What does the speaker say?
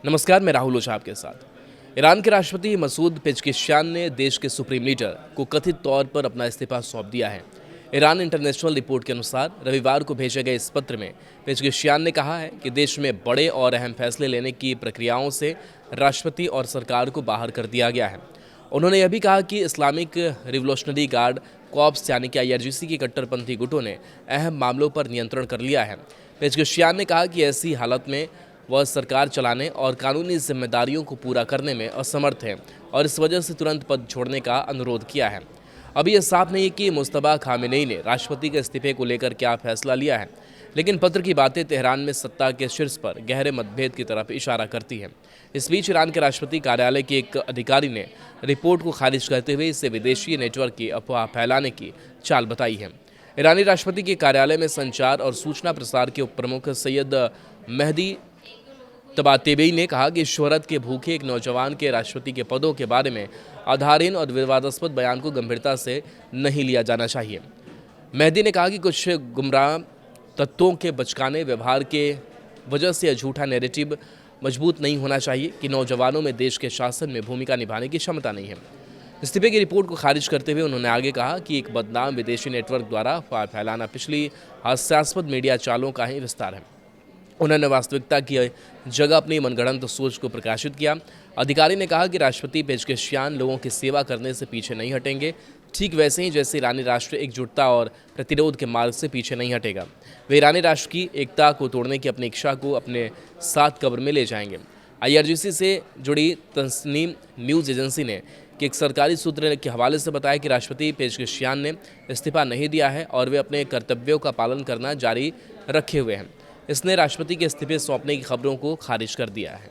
नमस्कार, मैं राहुल ओझा आपके साथ। ईरान के राष्ट्रपति मसूद पेज़ेश्कियान ने देश के सुप्रीम लीडर को कथित तौर पर अपना इस्तीफा सौंप दिया है। ईरान इंटरनेशनल रिपोर्ट के अनुसार रविवार को भेजे गए इस पत्र में पेज़ेश्कियान ने कहा है कि देश में बड़े और अहम फैसले लेने की प्रक्रियाओं से राष्ट्रपति और सरकार को बाहर कर दिया गया है। उन्होंने यह भी कहा कि इस्लामिक रिवोल्यूशनरी गार्ड कॉर्प्स यानी कि IRGC की कट्टरपंथी गुटों ने अहम मामलों पर नियंत्रण कर लिया है। पेज़ेश्कियान ने कहा कि ऐसी हालत में वह सरकार चलाने और कानूनी जिम्मेदारियों को पूरा करने में असमर्थ है और इस वजह से तुरंत पद छोड़ने का अनुरोध किया है। अभी यह साफ नहीं है कि मुस्तफा खामेनेई ने राष्ट्रपति के इस्तीफे को लेकर क्या फैसला लिया है, लेकिन पत्र की बातें तेहरान में सत्ता के शीर्ष पर गहरे मतभेद की तरफ इशारा करती हैं। इस बीच ईरान के राष्ट्रपति कार्यालय के एक अधिकारी ने रिपोर्ट को खारिज करते हुए इसे विदेशी नेटवर्क की अफवाह फैलाने की चाल बताई है। ईरानी राष्ट्रपति के कार्यालय में संचार और सूचना प्रसार के उप प्रमुख सैयद मेहदी तबातेबेई ने कहा कि शोहरत के भूखे एक नौजवान के राष्ट्रपति के पदों के बारे में आधारहीन और विवादास्पद बयान को गंभीरता से नहीं लिया जाना चाहिए। मेहदी ने कहा कि कुछ गुमराह तत्वों के बचकाने व्यवहार के वजह से यह झूठा नैरेटिव मजबूत नहीं होना चाहिए कि नौजवानों में देश के शासन में भूमिका निभाने की क्षमता नहीं है। इस्तीफे की रिपोर्ट को खारिज करते हुए उन्होंने आगे कहा कि एक बदनाम विदेशी नेटवर्क द्वारा अफवाह फैलाना पिछली हास्यास्पद मीडिया चालों का ही विस्तार है। उन्होंने वास्तविकता की जगह अपनी मनगढ़ंत सोच को प्रकाशित किया। अधिकारी ने कहा कि राष्ट्रपति पेज़ेश्कियान लोगों की सेवा करने से पीछे नहीं हटेंगे, ठीक वैसे ही जैसे ईरानी राष्ट्र एकजुटता और प्रतिरोध के मार्ग से पीछे नहीं हटेगा। वे ईरानी राष्ट्र की एकता को तोड़ने की अपनी इच्छा को अपने साथ कब्र में ले जाएंगे। IRGC से जुड़ी तस्नीम न्यूज़ एजेंसी ने कि एक सरकारी सूत्र के हवाले से बताया कि राष्ट्रपति पेज़ेश्कियान ने इस्तीफा नहीं दिया है और वे अपने कर्तव्यों का पालन करना जारी रखे हुए हैं। इसने राष्ट्रपति के इस्तीफे सौंपने की खबरों को खारिज कर दिया है।